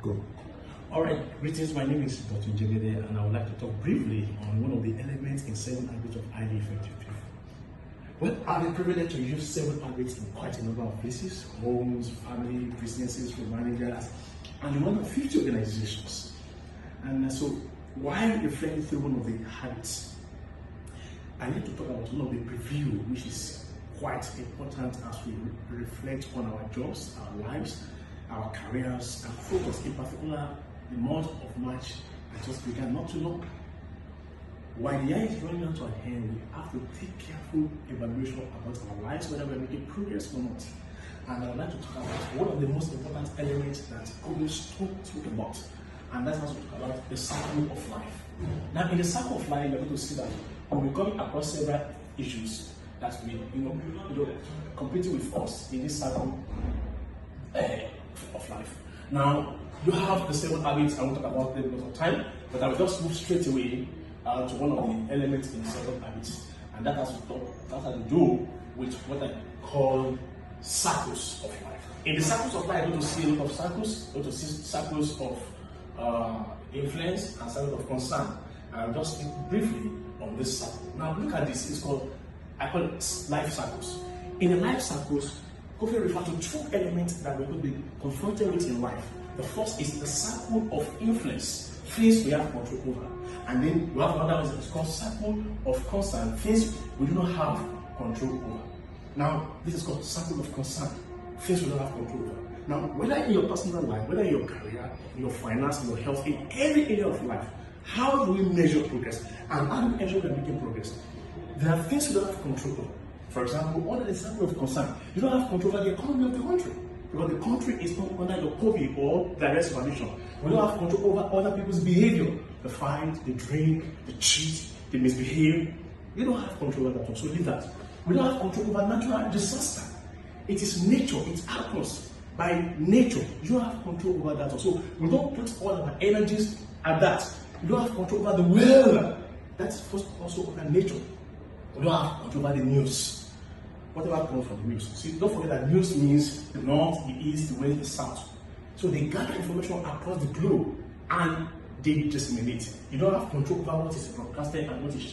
Go. All right, greetings. My name is Dr. Njegede, and I would like to talk briefly on one of the elements in 7 habits of highly effective people. Well, I've been privileged to use 7 habits in quite a number of places: homes, family, businesses, for managers, and in more than 50 organizations. And so, while reflecting through one of the habits, I need to talk about one of the preview, which is quite important as we reflect on our jobs, our lives, our careers, and focus. In particular, the month of March I just began not too long. While the year is running out to an end, we have to take careful evaluation about our lives, whether we're making progress or not. And I would like to talk about one of the most important elements that Kobe spoke about, and that's also talk about the circle of life. Now, in the circle of life, you're going to see that we'll be coming across several issues that will competing with us in this circle of life. Now, you have the 7 habits. I won't talk about them because of time, but I will just move straight away to one of the elements in 7 habits, and that has to do with what I call circles of life. In the circles of life, you're going to see a lot of circles. You're going to see circles of influence and circles of concern. And I'll just speak briefly on this circle. Now, look at this. I call it life circles. In the life circles, Kofi refers to 2 elements that we're going to be confronted with in life. The first is the circle of influence, things we have control over. And then we have another one that's called circle of concern, things we do not have control over. Now, this is called circle of concern, things we don't have control over. Now, whether in your personal life, whether in your career, in your finance, in your health, in every area of life, how do we measure progress? And how do we ensure we're making progress? There are things we don't have control over. For example, under the circle of concern, you don't have control over the economy of the country, because the country is not under your purview or direct supervision. We don't have control over other people's behavior, the fight, the drink, the cheat, the misbehave. We don't have control over that. So leave that. We don't have control over natural disaster. It is nature. It happens by nature. You don't have control over that. So we don't put all our energies at that. We don't have control over the weather. That's first also under nature. We don't have control over the news. Whatever comes from the news. See, don't forget that news means the north, the east, the west, the south. So they gather information across the globe and they disseminate it. You don't have control over what is broadcasted and what is